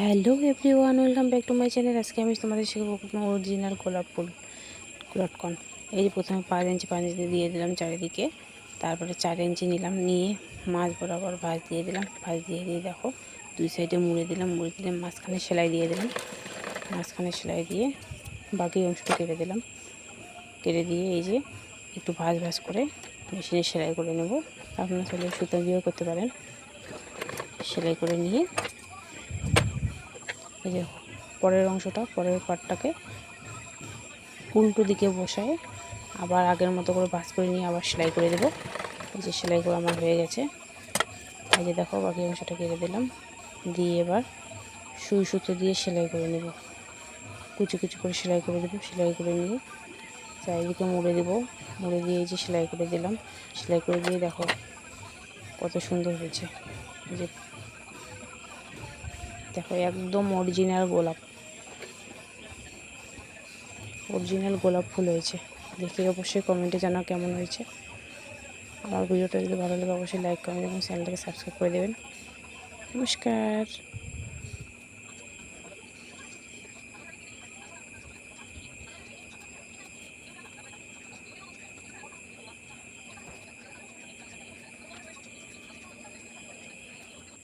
Hello everyone, welcome back to my channel. আজকে আমি তোমাদের শিখবো অরিজিনাল গোলাপ ফুল লটকন। এই যে প্রথমে 5 ইঞ্চি দিয়ে দিলাম চারিদিকে, তারপরে 4 ইঞ্চি নিলাম, নিয়ে মাঝ বরাবর ভাঁজ দিয়ে দিলাম। ভাঁজ দিয়ে দেখো দুই সাইডে মুড়ে দিলাম, মাঝখানে সেলাই দিয়ে দিলাম। মাঝখানে সেলাই দিয়ে বাকি অংশটা কেটে দিলাম। কেটে দিয়ে এই যে একটু ভাঁজ করে মেশিনে সেলাই করে নেব। আপনারা চাইলে সুতা দিয়েও করতে পারেন। সেলাই করে নিয়ে এই যে পরের অংশটা, পরের পার্টটাকে উল্টো দিকে বসায় আবার আগের মতো করে ভাঁজ করে নিয়ে আবার সেলাই করে দেব। এই যে সেলাই করে আমার হয়ে গেছে। এই যে দেখো বাকি অংশটা কেটে দিলাম, দিয়ে এবার সুই সুতো দিয়ে সেলাই করে নেব। কুচি কুচি করে সেলাই করে দেবো। সেলাই করে নিয়ে চারিদিকে মুড়ে দেবো। মুড়ে দিয়ে এই যে সেলাই করে দিলাম। সেলাই করে দিয়ে দেখো কত সুন্দর হয়েছে। এই যে দেখো একদম অরিজিনাল গোলাপ ফুল হয়েছে। দেখে অবশ্যই কমেন্টে জানাও কেমন হয়েছে। আমার ভিডিওটা যদি ভালো লাগে অবশ্যই লাইক কমেন্ট এবং চ্যানেলটাকে সাবস্ক্রাইব করে দেবেন। নমস্কার।